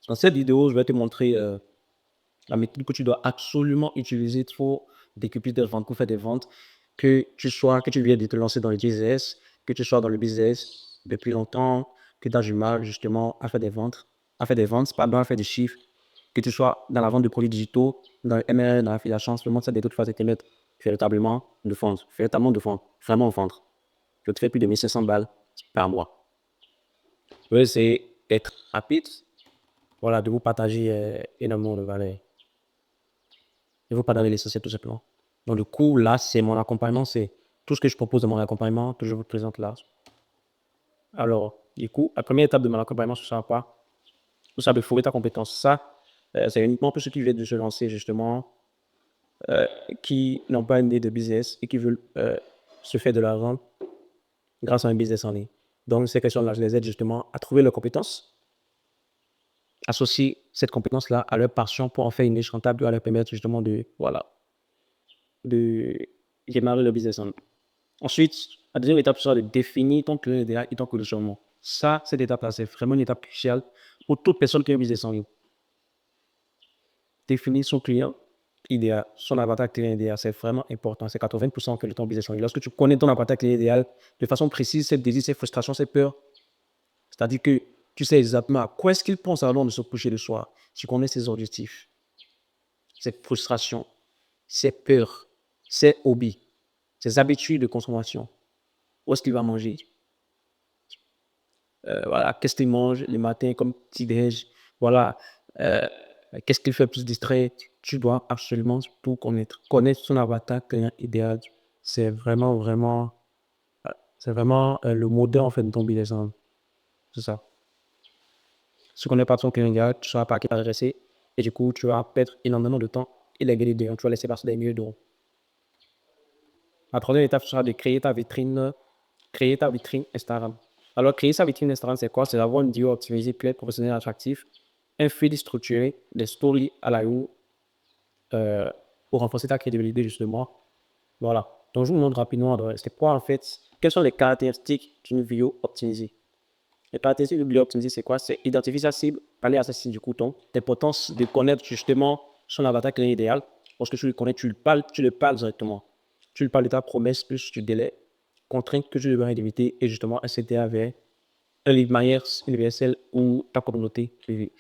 Dans cette vidéo, je vais te montrer la méthode que tu dois absolument utiliser pour décupler tes ventes, pour faire des ventes, que tu viens de te lancer dans le business, que tu sois dans le business depuis longtemps, que tu as du mal justement à faire des ventes, pardon, à faire des chiffres, que tu sois dans la vente de produits digitaux, dans le MLM, dans l'affiliation, je te montre ça de toute façon, te mettre véritablement de vendre, vraiment vendre. Je te fais plus de 1500 balles par mois. Je vais essayer d'être rapide, voilà, de vous partager énormément de valeur. Je vous partager l'essentiel tout simplement. Donc, du coup, là, c'est mon accompagnement, c'est tout ce que je propose dans mon accompagnement, que je vous présente là. Alors, du coup, la première étape de mon accompagnement, ce sera quoi? Tout ça de fourrer ta compétence. Ça, c'est uniquement pour ceux qui viennent de se lancer, justement, qui n'ont pas une idée de business et qui veulent se faire de l'argent grâce à un business en ligne. Donc, ces questions-là, je les aide justement à trouver leurs compétences, associer cette compétence-là à leur passion pour en faire une niche rentable, à leur permettre justement de, voilà, de démarrer le business en ligne. Ensuite, la deuxième étape sera de définir ton client idéal et ton positionnement. Ça, cette étape-là, c'est vraiment une étape cruciale pour toute personne qui a un business en ligne. Définir son client idéal, son avatar client idéal, c'est vraiment important. C'est 80% de ton business en ligne. Lorsque tu connais ton avatar client idéal de façon précise, ses désirs, ses frustrations, ses peurs, c'est-à-dire que tu sais exactement à quoi est-ce qu'il pense avant de se coucher le soir. Tu connais ses objectifs, ses frustrations, ses peurs, ses hobbies, ses habitudes de consommation. Où est-ce qu'il va manger? Voilà, qu'est-ce qu'il mange le matin comme petit-déj? Voilà, euh, qu'est-ce qu'il fait plus distrait? Tu dois absolument tout connaître. Connaître son avatar client idéal, c'est vraiment le modèle en fait de ton business. C'est ça. Si tu connais pas ton client idéal, tu ne sauras pas à qui t'adresser et du coup, tu vas perdre énormément de temps et les gagner de tu vas laisser passer des milliers d'euros. La troisième étape sera de créer ta vitrine Instagram. Alors, créer sa vitrine Instagram, c'est quoi? C'est d'avoir une vidéo optimisée, claire, professionnelle, attractive, un feed structuré, des stories à la une pour renforcer ta crédibilité, justement. Voilà. Donc, je vous montre rapidement, c'est quoi en fait, quelles sont les caractéristiques d'une vidéo optimisée. Les caractéristiques d'une vidéo optimisée, c'est quoi? C'est identifier sa cible, parler à sa cible du couton, l'importance de connaître justement son avatar client idéal. Lorsque tu le connais, tu le parles directement. Tu lui parles de ta promesse plus du délai, contraintes que tu devrais éviter et justement un CTA vers un livre manière universel ou ta communauté privée.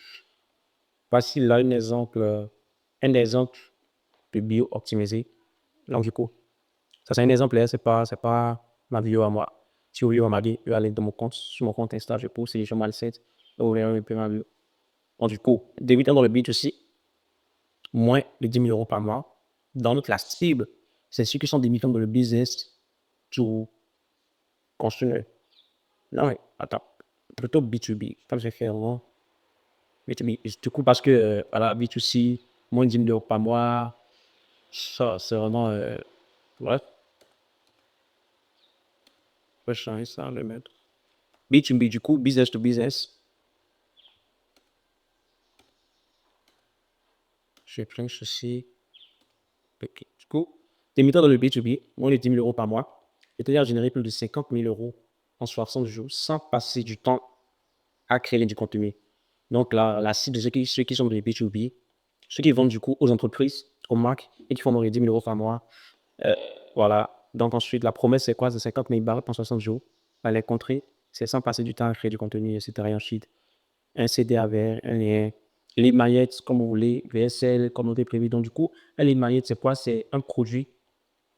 Voici là un exemple de bio optimisé. Donc, du coup, ça c'est un exemple, là, c'est pas ma vidéo à moi. Si vous voulez ma vidéo, vous allez dans mon compte, sur mon compte Insta, je pose, c'est Jean Malset, vous verrez un peu ma vidéo. Donc, du coup, débutant dans le B2C, moins de 10 000 euros par mois. Dans notre la cible, c'est ceux qui sont débutants dans le business to construire. Non, mais attends, plutôt B2B, comme j'ai fait avant. B2B, du coup, parce que voilà, B2C, moins de 10 000 euros par mois, ça, c'est vraiment. Ouais, je vais changer ça, le mettre. B2B, du coup, business to business. Je prends ceci. Ok. Du coup, débutant dans le B2B, moins de 10 000 euros par mois, c'est-à-dire générer plus de 50 000 euros en 60 jours sans passer du temps à créer du contenu. Donc, la cible de ceux qui sont dans les B2B, ceux qui vendent du coup aux entreprises, aux marques et qui font moins de 10 000 euros par mois. Voilà. Donc, ensuite, la promesse, c'est quoi? C'est 50 000 barres en 60 jours. À les contrer, c'est sans passer du temps à créer du contenu, etc. Et ensuite, un CD avec un lien. Les maillettes, comme vous voulez, VSL, communauté privée. Donc, du coup, un lead magnet, c'est quoi? C'est un produit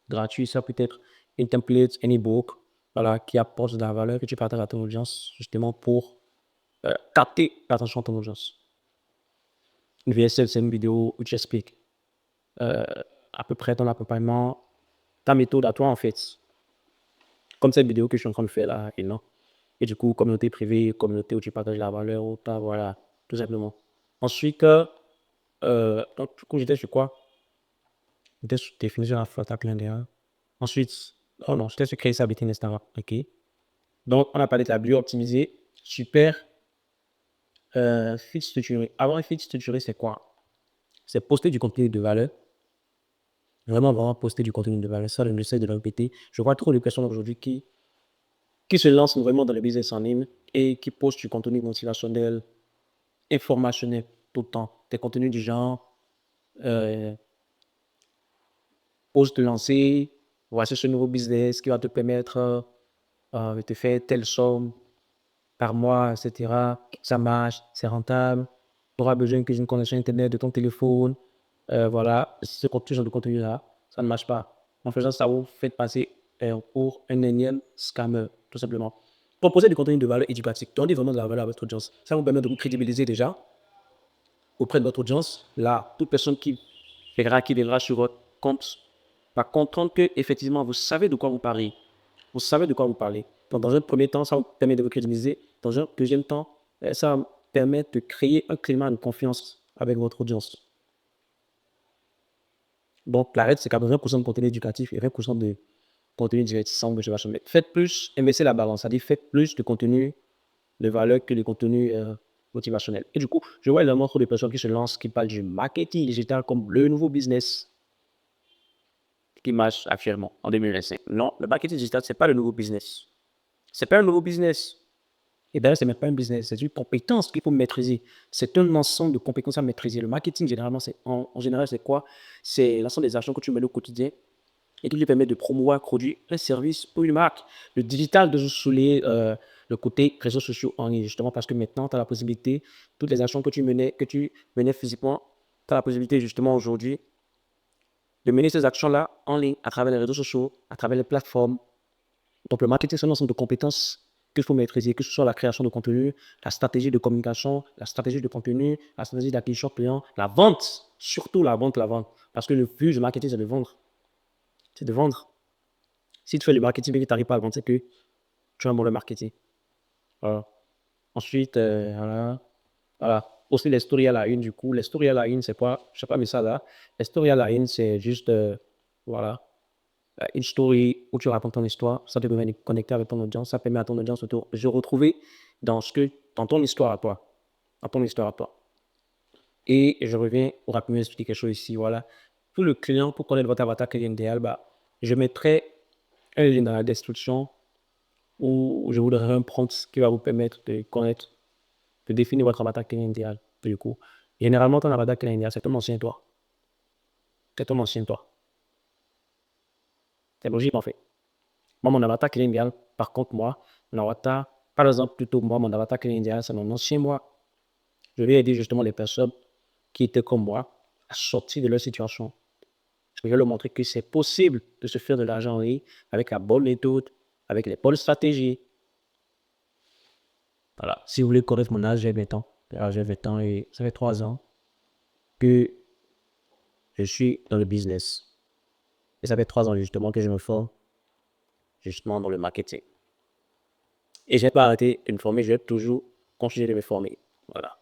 gratuit. Ça peut être une template, un e-book, voilà, qui apporte de la valeur que tu partages à ton audience, justement, pour capter l'attention de ton audience. Une VSL, c'est une vidéo où tu expliques à peu près ton accompagnement, ta méthode à toi, en fait. Comme cette vidéo que je suis en train de faire là, et non. Et du coup, communauté privée, communauté où tu partages la valeur, voilà, tout simplement. Ensuite, donc, du coup, j'étais sur quoi? J'étais sur définir la flotte à plein d'air. Ensuite, oh non, j'étais sur créer sa vitrine Instagram. OK. Donc, on a parlé de la bio optimisée. Super. Feed structuré. Avoir un feed structuré, c'est quoi? C'est poster du contenu de valeur. Vraiment poster du contenu de valeur. Ça, je essaie de le répéter. Je vois trop de personnes aujourd'hui qui se lancent vraiment dans le business en ligne et qui postent du contenu motivationnel informationnel tout le temps. Des contenus du genre, euh, ose te lancer, voici ce nouveau business qui va te permettre de te faire telle somme par mois, etc. Ça marche, c'est rentable. Tu auras besoin d'une connexion Internet de ton téléphone. Voilà, ce genre de contenu-là, ça ne marche pas. En faisant ça, vous faites passer pour un énième scammer, tout simplement. Proposer du contenu de valeur éducative, donner vraiment de la valeur à votre audience. Ça vous permet de vous crédibiliser déjà auprès de votre audience. Là, toute personne qui viendra sur votre compte va comprendre que effectivement vous savez de quoi vous parlez. Vous savez de quoi vous parlez. Donc, dans un premier temps, ça vous permet de vous crédibiliser. Dans un deuxième temps, ça permet de créer un climat de confiance avec votre audience. Donc, la règle, c'est 80% de contenu éducatif et 20% de contenu divertissant que je vais mettre. Faites plus, inversez la balance, c'est-à-dire faites plus de contenu de valeur que de contenu motivationnel. Et du coup, je vois énormément trop de personnes qui se lancent, qui parlent du marketing digital comme le nouveau business qui marche actuellement en 2025. Non, le marketing digital, ce n'est pas le nouveau business. Ce n'est pas un nouveau business. Et d'ailleurs, ce n'est même pas un business, c'est une compétence qu'il faut maîtriser. C'est un ensemble de compétences à maîtriser. Le marketing, généralement, en général, c'est quoi? C'est l'ensemble des actions que tu mets au quotidien et qui lui permet de promouvoir, produire un service ou une marque. Le digital de souligner le côté réseaux sociaux en ligne, justement, parce que maintenant, tu as la possibilité, toutes les actions que tu menais physiquement, tu as la possibilité, justement, aujourd'hui, de mener ces actions-là en ligne, à travers les réseaux sociaux, à travers les plateformes. Donc, le marketing, c'est un ensemble de compétences qu'il faut maîtriser, que ce soit la création de contenu, la stratégie de communication, la stratégie de contenu, la stratégie d'acquisition client, la vente, surtout la vente, la vente. Parce que le but du marketing, c'est de vendre. C'est de vendre. Si tu fais le marketing et que tu n'arrives pas à vendre, c'est que tu as un mauvais marketing. Voilà. Ensuite, voilà. Aussi, les stories à la une, du coup. Les stories à la une, c'est quoi? Je ne sais pas, mais ça là. Les stories à la une, c'est juste, voilà, une story où tu racontes ton histoire. Ça te permet de connecter avec ton audience. Ça permet à ton audience de se retrouver dans ton histoire à toi. Dans ton histoire à toi. Et je reviens rapidement expliquer quelque chose ici. Voilà. Pour le client, pour connaître votre avatar client idéal, bah, je mettrai un lien dans la description où je vous donnerai un prompt qui va vous permettre de connaître, de définir votre avatar client idéal. Du coup, généralement, ton avatar client idéal, c'est ton ancien toi. C'est ton ancien toi. C'est logique, en fait. Moi, mon avatar client idéal, par contre, moi, mon avatar, par exemple, plutôt moi, mon avatar client idéal, c'est mon ancien moi. Je vais aider justement les personnes qui étaient comme moi à sortir de leur situation. Je vais leur montrer que c'est possible de se faire de l'argent en ligne avec la bonne méthode, avec les bonnes stratégies. Voilà. Si vous voulez connaître mon âge, j'ai 20 ans. Alors, j'ai 20 ans et ça fait 3 ans que je suis dans le business. Et ça fait 3 ans justement que je me forme justement dans le marketing. Et je n'ai pas arrêté de me former, je vais toujours continuer de me former. Voilà.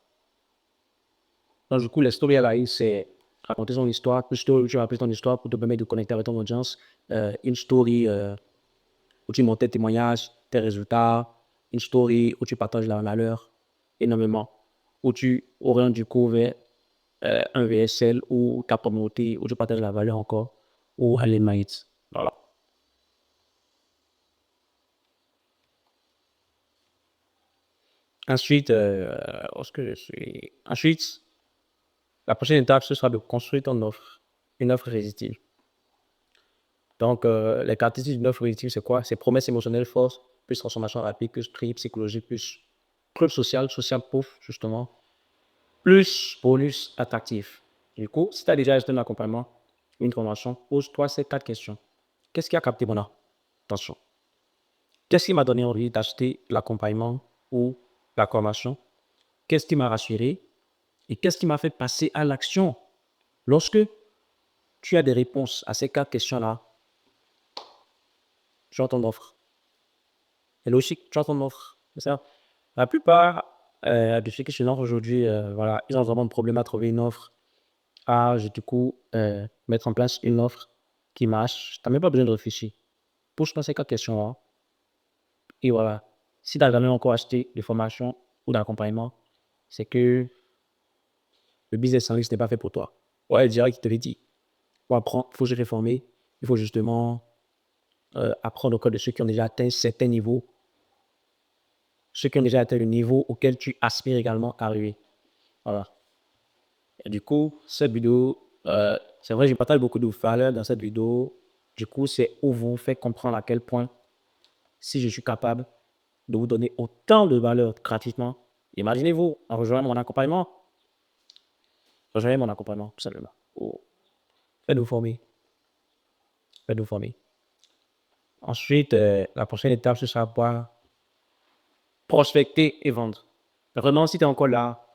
Donc, du coup, la story à la c'est raconter son histoire. Une story où tu racontes ton histoire pour te permettre de connecter avec ton audience. Une story où tu montres tes témoignages, tes résultats. Une story où tu partages la valeur énormément. Où tu orientes du coup vers un VSL ou ta communauté, où tu partages la valeur encore, ou un limite. Voilà. Ensuite, ensuite, la prochaine étape, ce sera de construire ton offre, une offre irrésistible. Donc, les caractéristiques d'une offre irrésistible, c'est quoi? C'est promesse émotionnelle forte, plus transformation rapide, plus prix psychologique, plus club social, social proof, justement, plus bonus attractif. Du coup, si tu as déjà acheté un accompagnement, une formation, pose-toi ces 4 questions. Qu'est-ce qui a capté mon attention? Qu'est-ce qui m'a donné envie d'acheter l'accompagnement ou la formation? Qu'est-ce qui m'a rassuré? Et qu'est-ce qui m'a fait passer à l'action? Lorsque tu as des réponses à ces 4 questions-là, tu as ton offre. C'est logique, tu as ton offre. C'est ça. La plupart de ceux qui se lancent aujourd'hui, voilà, ils ont vraiment de problème à trouver une offre, du coup, mettre en place une offre qui marche. Tu n'as même pas besoin de réfléchir. Pose-toi ces 4 questions-là. Et voilà. Si tu n'as jamais encore acheté de formation ou d'accompagnement, c'est que le business en ligne, ce n'est pas fait pour toi. Ouais, direct, il te l'ai dit. Il faut apprendre, il faut se réformer. Il faut justement apprendre au code de ceux qui ont déjà atteint certains niveaux, ceux qui ont déjà atteint le niveau auquel tu aspires également à arriver. Voilà. Et du coup, cette vidéo, c'est vrai, je partage beaucoup de valeurs dans cette vidéo. Du coup, c'est où vous faites comprendre à quel point, si je suis capable de vous donner autant de valeur gratuitement, imaginez-vous, en rejoignant mon accompagnement, rejoignez mon accompagnement, tout simplement. Oh, faites-vous former, faites-vous former. Ensuite, la prochaine étape, ce sera quoi? Prospecter et vendre. Vraiment, si tu es encore là,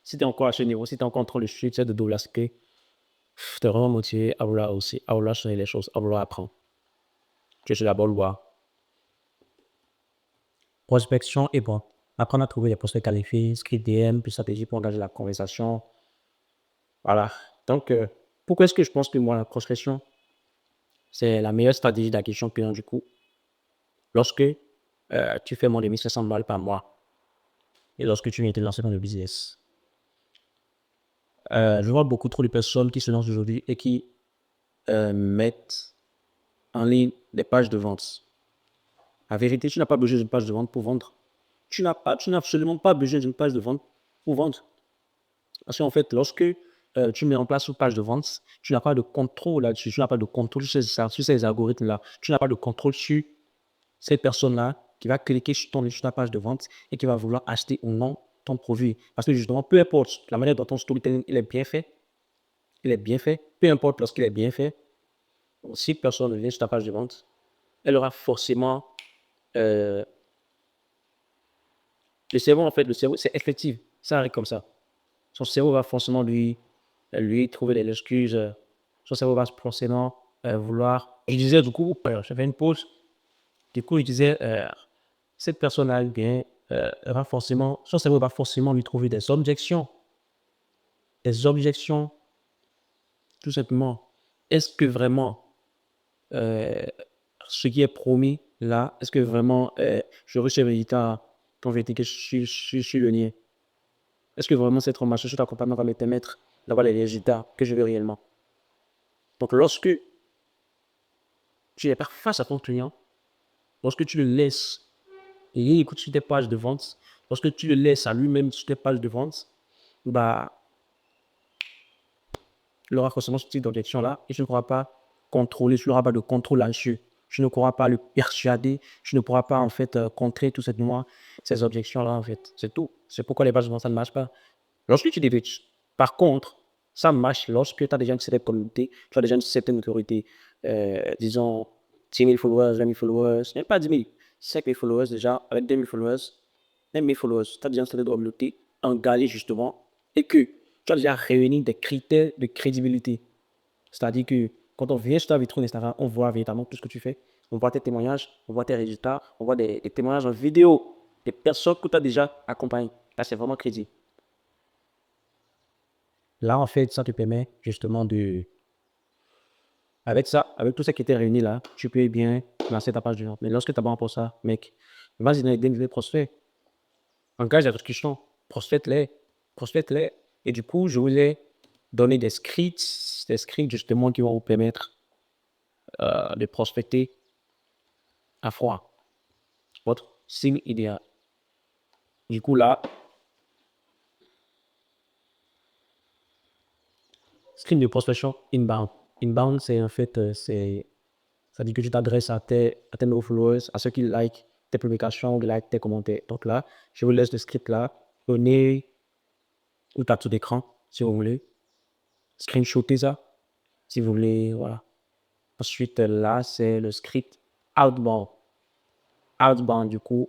si tu es encore à ce niveau, si tu es encore en train de suivre, de dollars, tu es vraiment motivé à vouloir aussi, à vouloir changer les choses, à vouloir apprendre. Tu es sur la bonne voie. Prospection et bon. Apprendre à trouver les prospects qualifiés, script DM, puis stratégie pour engager la conversation. Voilà. Donc, pourquoi est-ce que je pense que moi, la prospection, c'est la meilleure stratégie d'acquisition client du coup, lorsque tu fais moins de 1500 balles par mois et lorsque tu viens de te lancer dans le business. Je vois beaucoup trop de personnes qui se lancent aujourd'hui et qui mettre en ligne des pages de vente. La vérité, tu n'as pas besoin d'une page de vente pour vendre. Tu n'as absolument pas besoin d'une page de vente pour vendre. Parce qu'en fait, lorsque tu mets en place une page de vente, tu n'as pas de contrôle là-dessus. Tu n'as pas de contrôle sur ces algorithmes-là. Tu n'as pas de contrôle sur cette personne-là qui va cliquer sur ta page de vente et qui va vouloir acheter ou non ton produit. Parce que justement, peu importe la manière dont ton storytelling il est bien fait, peu importe lorsqu'il est bien fait, si personne ne vient sur ta page de vente, elle aura forcément le cerveau, en fait, le cerveau, c'est effectif. Ça arrive comme ça. Son cerveau va forcément lui trouver des excuses. Son cerveau va forcément vouloir. Je disais, du coup, je fais une pause. Du coup, je disais, cette personne-là, bien, va forcément, son cerveau va forcément lui trouver des objections. Des objections, tout simplement. Est-ce que vraiment ce qui est promis là, est-ce que vraiment je reçois les résultats quand j'ai été que je suis le nier? Est-ce que vraiment cette formation sur l'accompagnement va me permettre d'avoir les résultats que je veux réellement? Donc, lorsque tu n'es pas face à ton client, lorsque tu le laisses et il écoute sur tes pages de vente, lorsque tu le laisses à lui-même sur tes pages de vente, bah, il aura forcément ce type d'objection-là et tu ne pourras pas contrôler, tu n'auras pas de contrôle là-dessus. Tu ne pourras pas le persuader, tu ne pourras pas en fait contrer tout simplement ces objections-là en fait. C'est tout. C'est pourquoi les pages de vente, ça ne marche pas. Lorsque tu débutes, par contre, ça marche lorsque tu as déjà une certaine communauté, tu as déjà une certaine autorité, disons 10 000 followers, 20 000 followers, même pas 10 000, 5 000 followers déjà, avec 2 000 followers, même 1000 followers, tu as déjà une certaine communauté engagée justement, et que tu as déjà réuni des critères de crédibilité. C'est-à-dire que quand on vient sur ta vitrine Instagram, on voit véritablement tout ce que tu fais, on voit tes témoignages, on voit tes résultats, on voit des témoignages en vidéo, des personnes que tu as déjà accompagnées. Là, c'est vraiment crédible. Là, en fait, ça te permet justement de, avec ça, avec tout ça qui était réuni là, tu peux bien lancer ta page de vente. Mais lorsque tu as besoin pour ça, mec, vas-y dans les prospects, engage la discussion, prospecte-les, prospecte-les. Et du coup, je voulais donner des scripts justement qui vont vous permettre de prospecter à froid. Votre signe idéal. Du coup, là, script de prospection inbound. Inbound, c'est en fait, ça dit que tu t'adresses à tes nouveaux followers, à ceux qui like tes publications, qui like tes commentaires. Donc là, je vous laisse le script là. Prenez ou capture d'écran si vous voulez. Screenshotez ça si vous voulez. Voilà. Ensuite, là, c'est le script outbound. Outbound, du coup,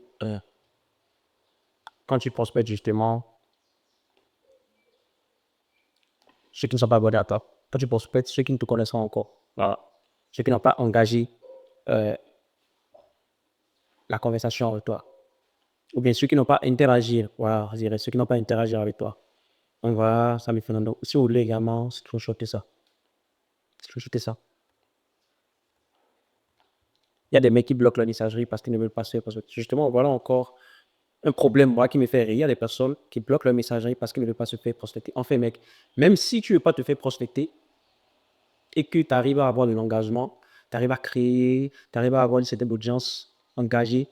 quand tu prospectes justement, ceux qui ne sont pas abonnés à toi, quand tu prospectes, ceux qui ne te connaissent pas encore, voilà. Ceux qui n'ont pas engagé euh, la conversation avec toi. Ou bien ceux qui n'ont pas interagi, voilà, je dirais, ceux qui n'ont pas interagi avec toi. Donc voilà, ça me fait. Donc, si vous voulez également, screenshotter ça. Screenshotter ça. Il y a des mecs qui bloquent leur messagerie parce qu'ils ne veulent pas se faire. Justement, voilà encore un problème, moi, qui me fait rire. Il y a des personnes qui bloquent leur messagerie parce qu'ils ne veulent pas se faire prospecter. En fait, mec, même si tu ne veux pas te faire prospecter et que tu arrives à avoir de l'engagement, tu arrives à créer, tu arrives à avoir une certaine audience engagée,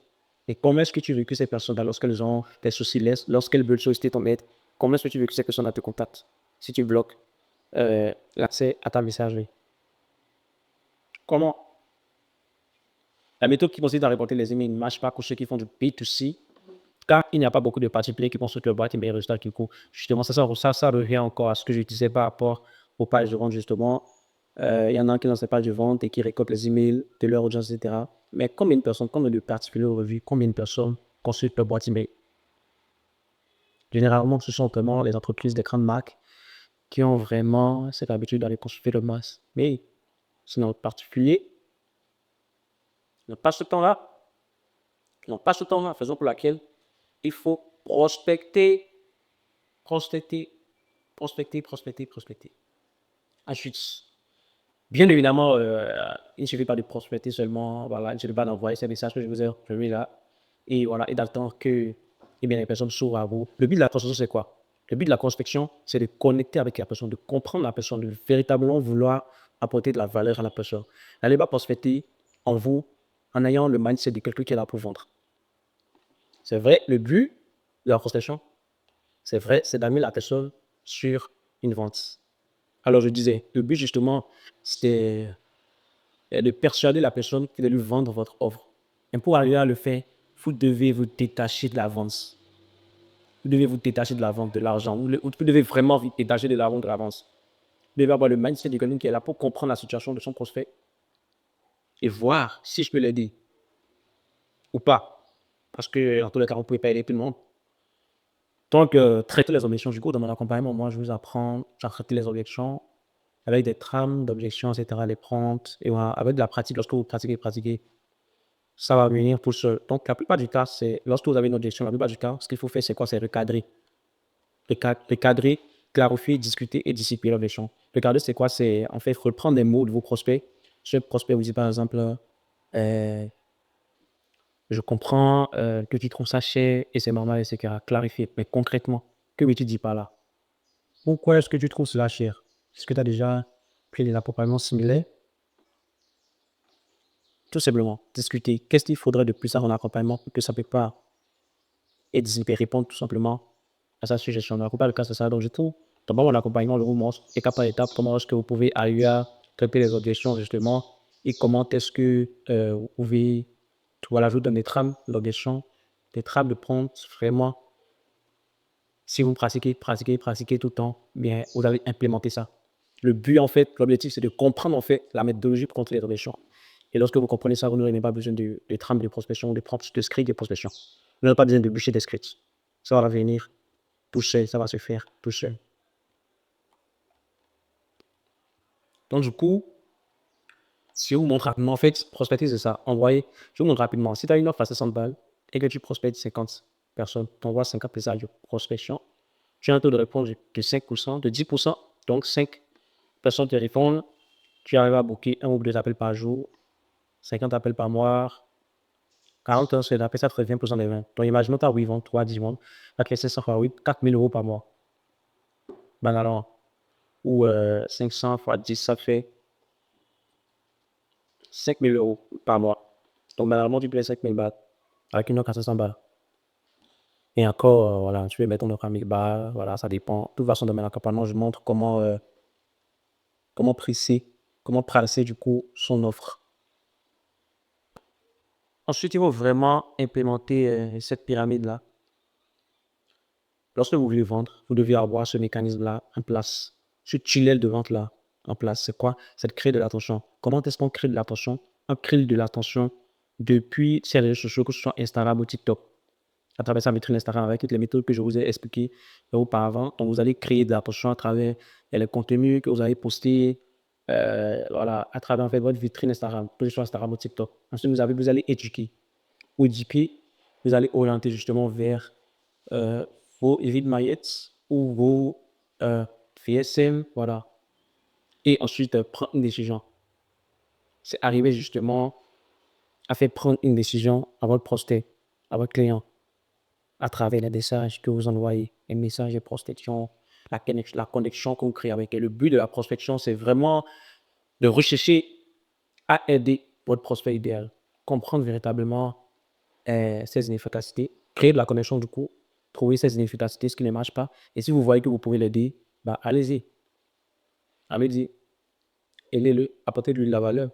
et comment est-ce que tu veux que ces personnes-là, lorsqu'elles ont des soucis, lorsqu'elles veulent solliciter ton aide, comment est-ce que tu veux que cette personne te contacte si tu bloques l'accès à ta messagerie? Comment? La méthode qui consiste à reporter les emails ne marche pas pour ceux qui font du B2C, car il n'y a pas beaucoup de particuliers qui pensent que leur boîte email résultat qui court. Justement, ça revient encore à ce que je disais par rapport aux pages de vente, justement. Il y en a qui lancent des pages de vente et qui récoltent les emails de leur audience, etc. Mais combien de personnes, combien de particuliers revues, combien de personnes consultent leur boîte email? Généralement, ce sont vraiment les entreprises, des grandes marques qui ont vraiment cette habitude d'aller consulter le masse. Mais c'est notre particulier, ils n'ont pas ce temps-là. Ils n'ont pas ce temps-là, raison pour laquelle il faut prospecter, prospecter, prospecter, prospecter, prospecter. Ensuite, bien évidemment, il ne suffit pas de prospecter seulement, voilà, il ne suffit pas d'envoyer ces messages que je vous ai remis là, et voilà, et d'attendre que eh bien, les personnes s'ouvrent à vous. Le but de la prospection, c'est quoi? Le but de la prospection, c'est de connecter avec la personne, de comprendre la personne, de véritablement vouloir apporter de la valeur à la personne. N'allez pas prospecter en vous, en ayant le mindset de quelqu'un qui est là pour vendre. C'est vrai, le but de la prospection, c'est vrai, c'est d'amener la personne sur une vente. Alors, je disais, le but justement, c'est de persuader la personne de lui vendre votre offre. Et pour arriver à le faire, vous devez vous détacher de la vente. Vous devez vous détacher de la vente, de l'argent. Vous devez vraiment vous détacher de la vente, de la vente. Vous devez avoir le mindset de quelqu'un qui est là pour comprendre la situation de son prospect et voir si je peux l'aider ou pas. Parce que, dans tous les cas, vous ne pouvez pas aider tout le monde. Donc, traiter les objections, du coup, dans mon accompagnement, moi, je vous apprends à traiter les objections avec des trames d'objections, etc., les prompts, et voilà, avec de la pratique. Lorsque vous pratiquez, ça va venir tout seul. Donc, la plupart du temps, c'est lorsque vous avez une objection, la plupart du temps, ce qu'il faut faire, c'est quoi? C'est recadrer. Recadrer, clarifier, discuter et dissiper l'objection. Recadrer, c'est quoi? C'est en fait reprendre des mots de vos prospects. Ce prospect vous dit par exemple, euh, je comprends que tu trouves ça cher et c'est normal, etc. Clarifier. Mais concrètement, que veux-tu dire par là? Pourquoi est-ce que tu trouves cela cher? Est-ce que tu as déjà pris des accompagnements similaires? Tout simplement, discuter. Qu'est-ce qu'il faudrait de plus à ton accompagnement pour que ça ne peut pas être zippé? Répondre tout simplement à sa suggestion. Dans la plupart des cas, c'est ça. Donc, je trouve, d'abord, mon accompagnement, je vous montre étape par étape comment est-ce que vous pouvez arriver à traiter les objections, justement, et comment est-ce que vous pouvez, voilà, je vous donne des trames d'objections, des trames de prompt, vraiment. Si vous pratiquez tout le temps, bien, vous allez implémenter ça. Le but, en fait, l'objectif, c'est de comprendre, en fait, la méthodologie pour contrôler les objections. Et lorsque vous comprenez ça, vous n'aurez même pas besoin de trames de prospection, de prompts, de scripts de prospection. Vous n'aurez pas besoin de bûcher des scripts. Ça va venir tout seul, ça va se faire tout seul. Donc, du coup, si je vous montre rapidement, en fait, prospecter, c'est ça. Envoyer, je vous montre rapidement. Si tu as une offre à 60 balles et que tu prospectes 50 personnes, tu envoies 50 messages de prospection, tu as un taux de réponse de 5%, de 10%, donc 5 personnes te répondent, tu arrives à booker un ou deux appels par jour, 50 appels par mois, 40 heures, c'est d'après ça te revient pour cent des 20. Donc, imaginons que tu as 8 ventes, 3, 10 ventes, tu as 500 fois 8, 4 000 euros par mois. Banalement. Ou 500 fois 10, ça fait 5 000 euros par mois. Donc, banalement, tu payes 5 000 bahts avec une offre à 500 balles. Et encore, voilà, tu peux mettre ton offre à 1000 bahts, voilà, ça dépend. De toute façon, dans mon accompagnement, je montre comment presser, comment presser du coup son offre. Ensuite, il faut vraiment implémenter cette pyramide-là. Lorsque vous voulez vendre, vous devez avoir ce mécanisme-là en place. Ce tunnel de vente-là en place. C'est quoi? C'est de créer de l'attention. Comment est-ce qu'on crée de l'attention? On crée de l'attention depuis ces réseaux sociaux, que ce soit Instagram ou TikTok. À travers sa vitrine Instagram, avec toutes les méthodes que je vous ai expliquées auparavant. Donc, vous allez créer de l'attention à travers les contenus que vous allez poster, voilà, à travers en fait, votre vitrine Instagram, que ce soit Instagram ou TikTok. Ensuite, vous allez éduquer. Ou éduquer, vous allez orienter justement vers euh, vos lead magnets ou vos VSM, voilà. Et ensuite, prendre une décision. C'est arriver justement à faire prendre une décision à votre prospect, à votre client, à travers les messages que vous envoyez, les messages de prospection, la connexion que vous créez avec. Et le but de la prospection, c'est vraiment de rechercher à aider votre prospect idéal, comprendre véritablement ses inefficacités, créer de la connexion du coup, trouver ses inefficacités, ce qui ne marche pas. Et si vous voyez que vous pouvez l'aider, bah, allez-y, allez-y, aidez-le, apportez-lui de la valeur.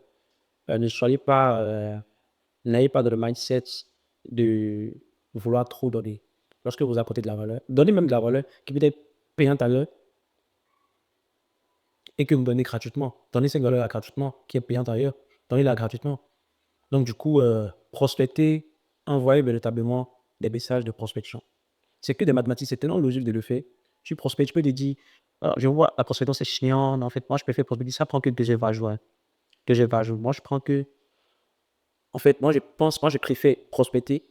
Ne soyez pas, n'ayez pas de le mindset de vouloir trop donner. Lorsque vous apportez de la valeur, donnez même de la valeur qui peut être payante à l'heure et que vous donnez gratuitement. Donnez cette valeur gratuitement, qui est payante ailleurs. Donnez-la gratuitement. Donc, du coup, prospecter, envoyer véritablement des messages de prospection. C'est que des mathématiques, c'est tellement logique de le faire. Tu prospectes, tu peux te dire, ah, je vois la prospection, c'est chiant. En fait, moi, je préfère prospecter. Ça prend que 2 heures par jour, hein. 2 heures par jour. Moi, je prends que. En fait, moi, je préfère prospecter,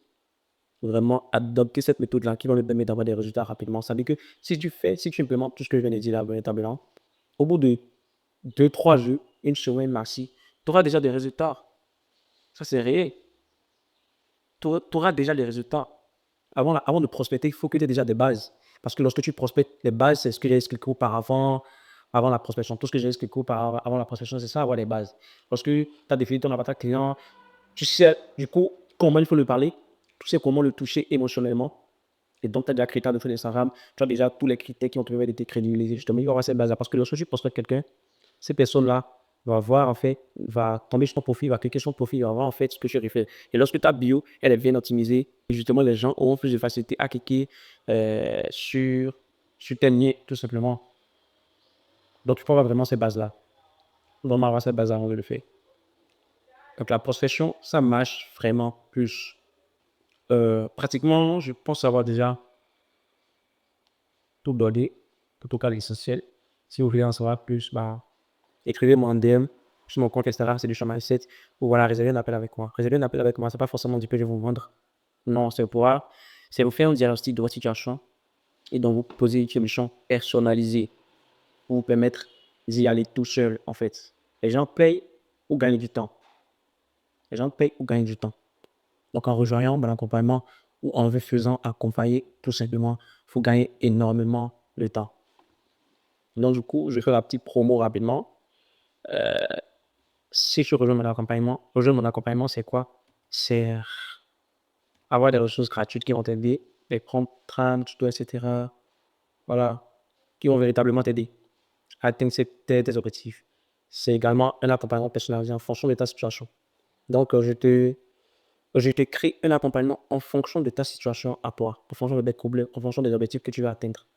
vraiment adopter cette méthode-là qui va me permettre d'avoir des résultats rapidement. Ça veut dire que si tu implémentes tout ce que je viens de dire là, véritablement, au bout de 2, 3 jours, une semaine maxi, tu auras déjà des résultats. Ça, c'est réel. Tu auras déjà les résultats. Avant de prospecter, il faut que tu aies déjà des bases. Parce que lorsque tu prospectes, les bases, c'est ce que j'ai expliqué auparavant, avant la prospection. Tout ce que j'ai expliqué auparavant, avant la prospection, c'est ça, avoir les bases. Lorsque tu as défini ton avatar client, tu sais, du coup, comment il faut le parler, tu sais comment le toucher émotionnellement. Et donc, tu as déjà créé ta notion Instagram, tu as déjà tous les critères qui ont te permettre de te crédibiliser. Justement, il y aura ces bases-là. Parce que lorsque tu prospectes quelqu'un, ces personnes-là vont voir, en fait, va tomber sur ton profil, va cliquer sur ton profil, va voir, en fait, ce que tu refais. Et lorsque ta bio, elle est bien optimisée, et justement, les gens auront plus de facilité à cliquer sur tes liens, tout simplement. Donc, tu peux avoir vraiment ces bases-là. Vraiment avoir ces bases-là avant de le faire. Donc, la prospection, ça marche vraiment plus. Pratiquement, je pense avoir déjà tout donné, en tout cas l'essentiel. Si vous voulez en savoir plus, bah, écrivez-moi en DM sur mon compte Instagram, c'est du chemin 7, ou voilà, réservez un appel avec moi. Réserver un appel avec moi, c'est pas forcément dire que je vais vous vendre. Non, c'est vous faire un diagnostic de votre situation et donc vous poser une question personnalisée pour vous permettre d'y aller tout seul, en fait. Les gens payent ou gagnent du temps. Les gens payent ou gagnent du temps. Donc, en rejoignant mon accompagnement ou en vous faisant accompagner, tout simplement, il faut gagner énormément de temps. Donc, du coup, je vais faire la petite promo rapidement. Si tu rejoins mon accompagnement, c'est quoi? C'est avoir des ressources gratuites qui vont t'aider, les prompts, trames, tutos, etc. Voilà, qui vont véritablement t'aider à atteindre tes objectifs. C'est également un accompagnement personnalisé en fonction de ta situation. Donc, je te crée un accompagnement en fonction de ta situation à toi, en fonction de tes problèmes, en fonction des objectifs que tu veux atteindre.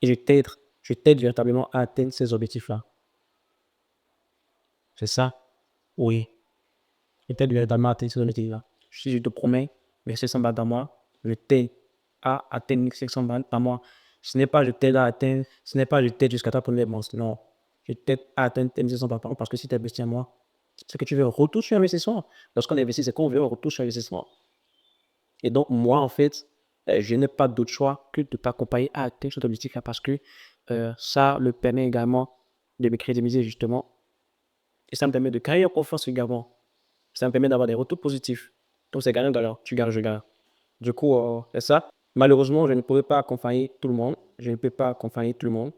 Et je t'aide véritablement à atteindre ces objectifs-là. C'est ça? Oui. Je t'aide véritablement à atteindre ces objectifs-là. Si je te promets, verser 100 balles dans moi, je t'aide à atteindre 1500 balles par mois. Ce n'est pas je t'aide jusqu'à ta première bourse. Non. Je t'aide à atteindre tes 1500 balles par mois parce que si tu investis en moi, c'est que tu veux un retour sur investissement. Lorsqu'on investit, c'est qu'on veut un retour sur investissement. Et donc, moi, en fait, je n'ai pas d'autre choix que de t'accompagner à atteindre cet objectif-là parce que ça le permet également de me crédibiliser justement. Et ça me permet de gagner en confiance également. Ça me permet d'avoir des retours positifs. Donc, c'est gagnant-gagnant. Tu gagnes, je gagne. Du coup, c'est ça. Malheureusement, je ne pourrais pas accompagner tout le monde. Je ne peux pas accompagner tout le monde.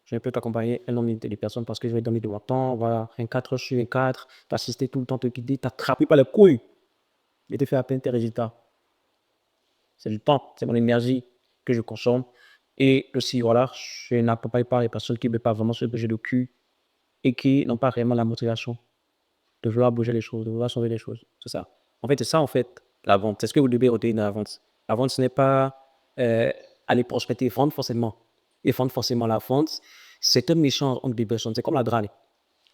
Je ne peux t'accompagner un nombre limité de personnes parce que je vais donner de mon temps. Voilà, 24 heures sur 24, t'assister tout le temps, te guider, t'attraper par les couilles et te faire atteindre tes résultats. C'est du temps, c'est mon énergie que je consomme. Et aussi, voilà, je n'accompagne pas les personnes qui ne veulent pas vraiment se bouger le cul et qui n'ont pas vraiment la motivation de vouloir bouger les choses, de vouloir sauver les choses. C'est ça. En fait, c'est ça, en fait, la vente. C'est ce que vous devez retenir dans la vente. La vente, ce n'est pas aller prospecter et vendre forcément. Et vendre forcément la vente, c'est un échange entre deux personnes. C'est comme la drague.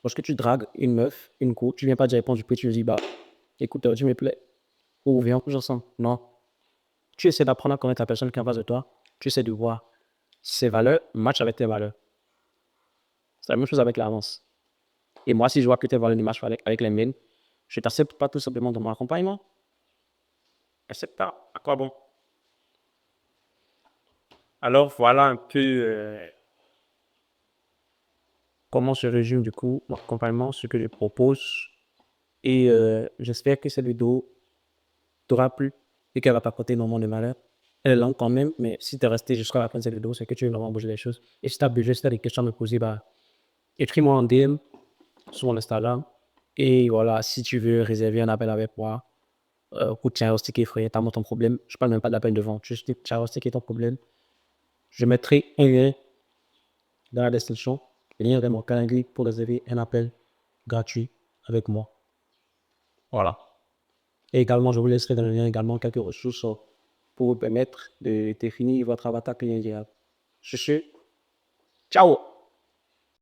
Lorsque tu dragues une meuf, une go, tu ne viens pas dire répondre du prix, tu lui dis, bah, écoute, tu me plais, ou viens, couche ensemble. Non. Tu essaies d'apprendre à connaître la personne qui est en face de toi. Tu essaies de voir ses valeurs matchent avec tes valeurs. C'est la même chose avec l'avance. Et moi, si je vois que tes valeurs ne matchent pas avec les miennes, je ne t'accepte pas tout simplement dans mon accompagnement. Accepte pas. À quoi bon? Alors, voilà un peu comment se résume du coup mon accompagnement, ce que je propose. Et j'espère que cette vidéo t'aura plu et qu'elle va t'apporter énormément de malheur. Elle est longue quand même, mais si tu es resté jusqu'à la fin de cette vidéo, c'est que tu veux vraiment bouger les choses. Et si tu as besoin, si tu as des questions à me poser, bah, écris-moi en DM sur mon Instagram. Et voilà, si tu veux réserver un appel avec moi, écoute, diagnostiquer, frère, t'as ton problème. Je parle même pas de la peine de vente. Juste diagnostiquer ton problème. Je mettrai un lien dans la description. Le lien est mon calendrier pour réserver un appel gratuit avec moi. Voilà. Et également, je vous laisserai dans le lien également quelques ressources pour vous permettre de définir votre avatar client idéal. Sur ce, ciao!